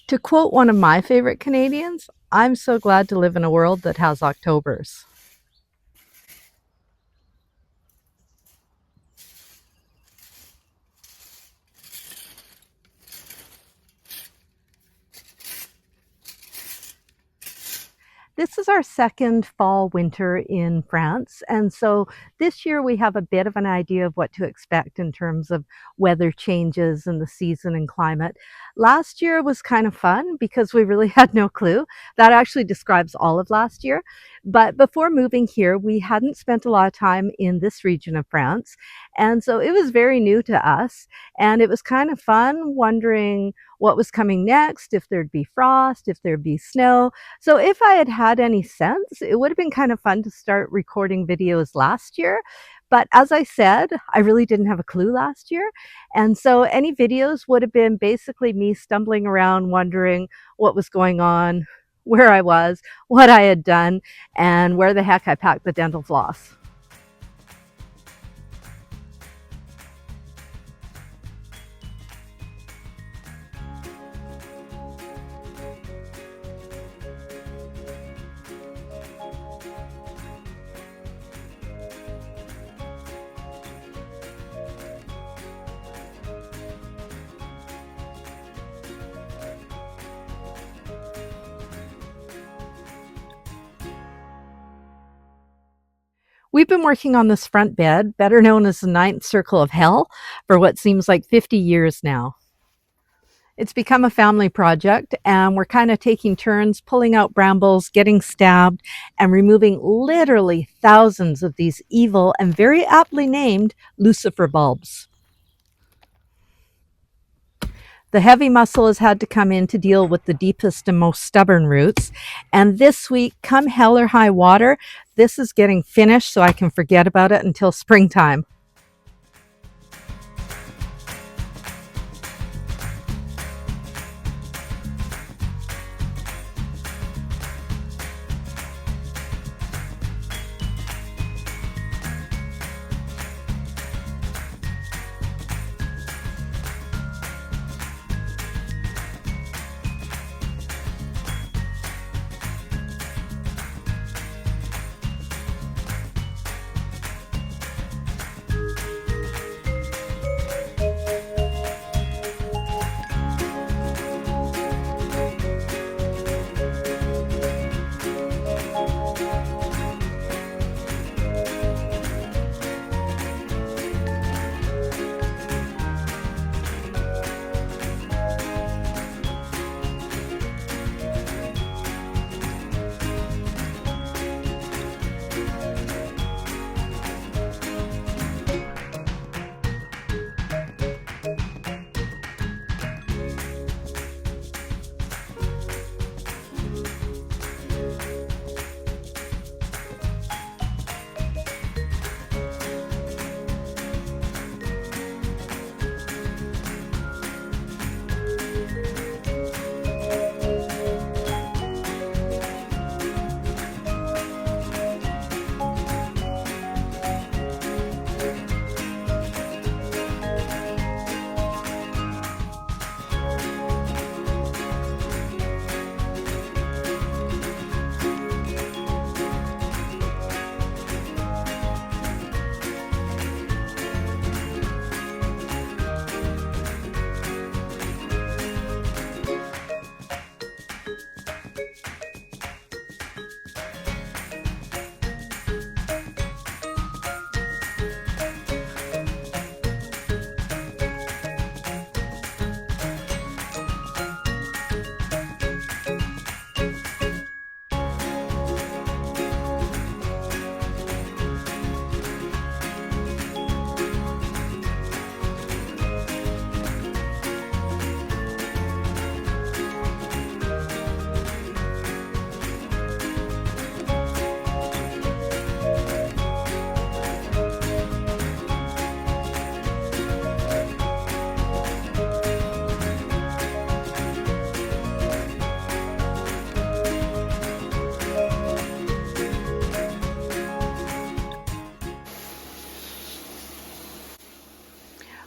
To quote one of my favorite Canadians, I'm so glad to live in a world that has Octobers. This is our second fall winter in France, and so this year we have a bit of an idea of what to expect in terms of weather changes and the season and climate. Last year was kind of fun because we really had no clue. That actually describes all of last year. But before moving here, we hadn't spent a lot of time in this region of France, and so it was very new to us, and it was kind of fun wondering what was coming next, if there'd be frost, if there'd be snow. So if I had had any sense, it would have been kind of fun to start recording videos last year. But as I said, I really didn't have a clue last year. And so any videos would have been basically me stumbling around, wondering what was going on, where I was, what I had done, and where the heck I packed the dental floss. We've been working on this front bed, better known as the ninth circle of hell, for what seems like 50 years now. It's become a family project, and we're kind of taking turns pulling out brambles, getting stabbed, and removing literally thousands of these evil and very aptly named Lucifer bulbs. The heavy muscle has had to come in to deal with the deepest and most stubborn roots. And this week, come hell or high water, this is getting finished so I can forget about it until springtime.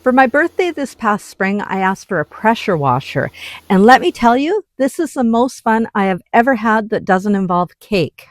For my birthday this past spring, I asked for a pressure washer. And let me tell you, this is the most fun I have ever had that doesn't involve cake.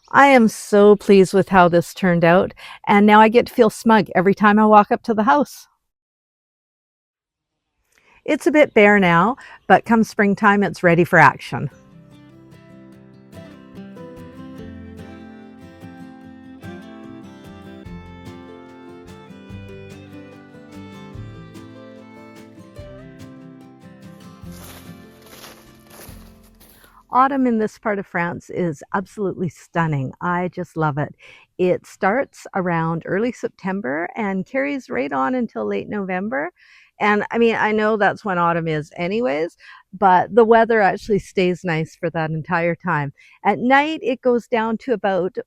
I am so pleased with how this turned out, and now I get to feel smug every time I walk up to the house. It's a bit bare now, but come springtime, it's ready for action. Autumn in this part of France is absolutely stunning. I just love it. It starts around early September and carries right on until late November. And I mean, I know that's when autumn is, anyways, but the weather actually stays nice for that entire time. At night, it goes down to about,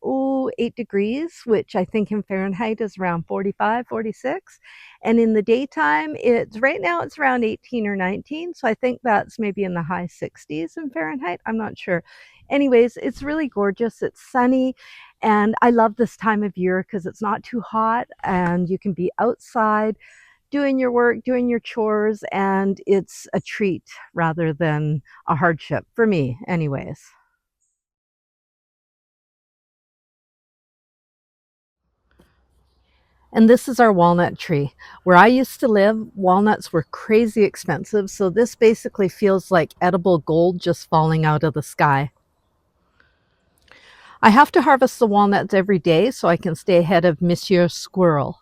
8 degrees, which I think in Fahrenheit is around 45, 46. And in the daytime, it's right now it's around 18 or 19. So I think that's maybe in the high 60s in Fahrenheit. I'm not sure. Anyways, it's really gorgeous. It's sunny. And I love this time of year because it's not too hot and you can be outside doing your work, doing your chores, and it's a treat rather than a hardship for me, anyways. And this is our walnut tree. Where I used to live, walnuts were crazy expensive, so this basically feels like edible gold just falling out of the sky. I have to harvest the walnuts every day so I can stay ahead of Monsieur Squirrel.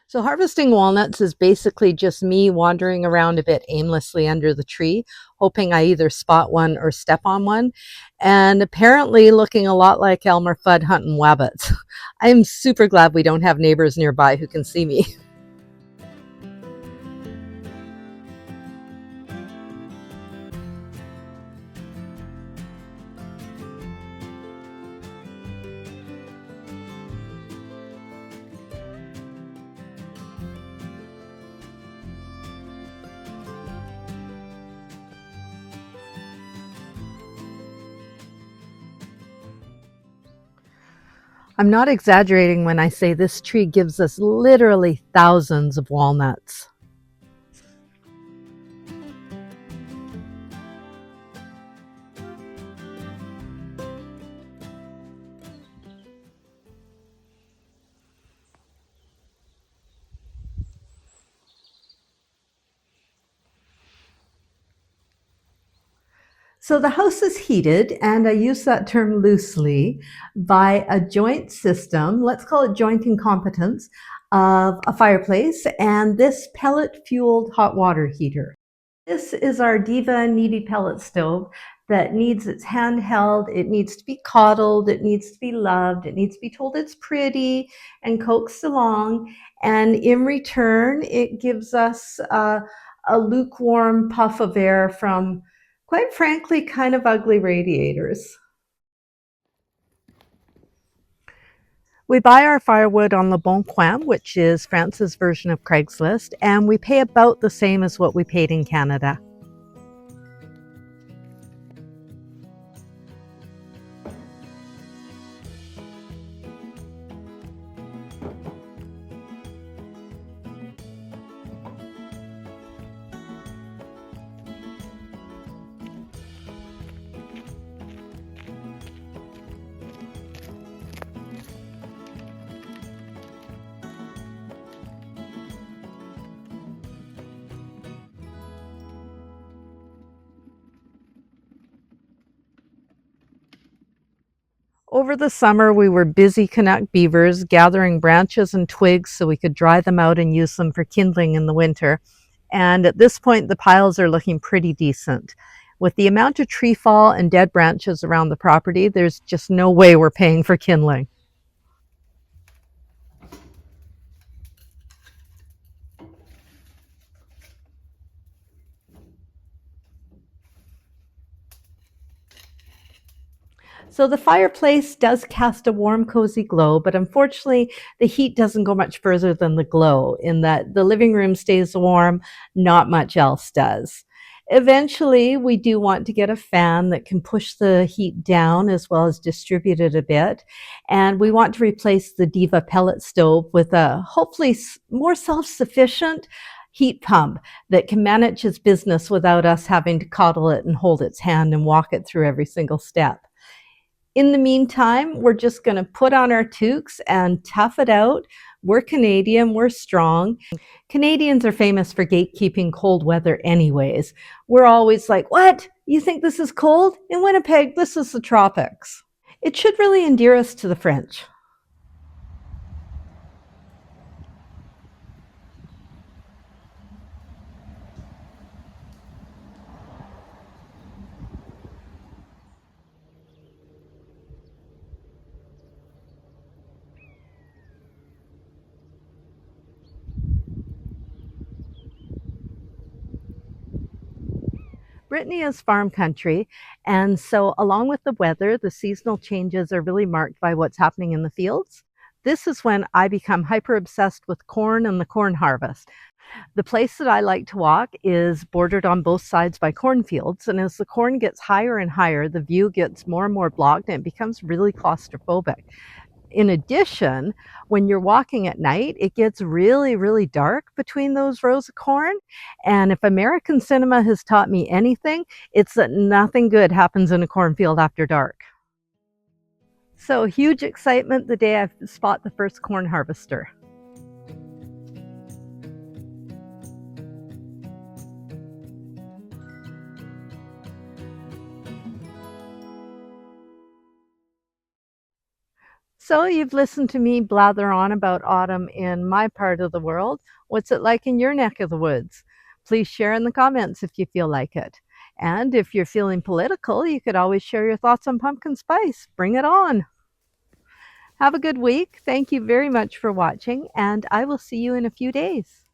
So, harvesting walnuts is basically just me wandering around a bit aimlessly under the tree, hoping I either spot one or step on one, and apparently looking a lot like Elmer Fudd hunting wabbits. I'm super glad we don't have neighbors nearby who can see me. I'm not exaggerating when I say this tree gives us literally thousands of walnuts. So the house is heated, and I use that term loosely, by a joint system, let's call it joint incompetence, of a fireplace and this pellet fueled hot water heater. This is our Diva Needy Pellet Stove that needs its handheld, it needs to be coddled, it needs to be loved, it needs to be told it's pretty and coaxed along. And in return, it gives us a lukewarm puff of air from, quite frankly, kind of ugly radiators. We buy our firewood on Le Bon Coin, which is France's version of Craigslist, and we pay about the same as what we paid in Canada. Over the summer, we were busy Canuck beavers, gathering branches and twigs so we could dry them out and use them for kindling in the winter. And at this point, the piles are looking pretty decent. With the amount of tree fall and dead branches around the property, there's just no way we're paying for kindling. So the fireplace does cast a warm, cozy glow, but unfortunately, the heat doesn't go much further than the glow, in that the living room stays warm, not much else does. Eventually, we do want to get a fan that can push the heat down as well as distribute it a bit. And we want to replace the Diva pellet stove with a hopefully more self sufficient heat pump that can manage its business without us having to coddle it and hold its hand and walk it through every single step. In the meantime, we're just going to put on our toques and tough it out. We're Canadian, we're strong. Canadians are famous for gatekeeping cold weather, anyways. We're always like, what? You think this is cold? In Winnipeg, this is the tropics. It should really endear us to the French. Brittany is farm country, and so along with the weather, the seasonal changes are really marked by what's happening in the fields. This is when I become hyper obsessed with corn and the corn harvest. The place that I like to walk is bordered on both sides by cornfields, and as the corn gets higher and higher, the view gets more and more blocked and it becomes really claustrophobic. In addition, when you're walking at night, it gets really, really dark between those rows of corn. And if American cinema has taught me anything, it's that nothing good happens in a cornfield after dark. So, huge excitement the day I spot the first corn harvester. So, you've listened to me blather on about autumn in my part of the world. What's it like in your neck of the woods? Please share in the comments if you feel like it. And if you're feeling political, you could always share your thoughts on pumpkin spice. Bring it on. Have a good week. Thank you very much for watching, and I will see you in a few days.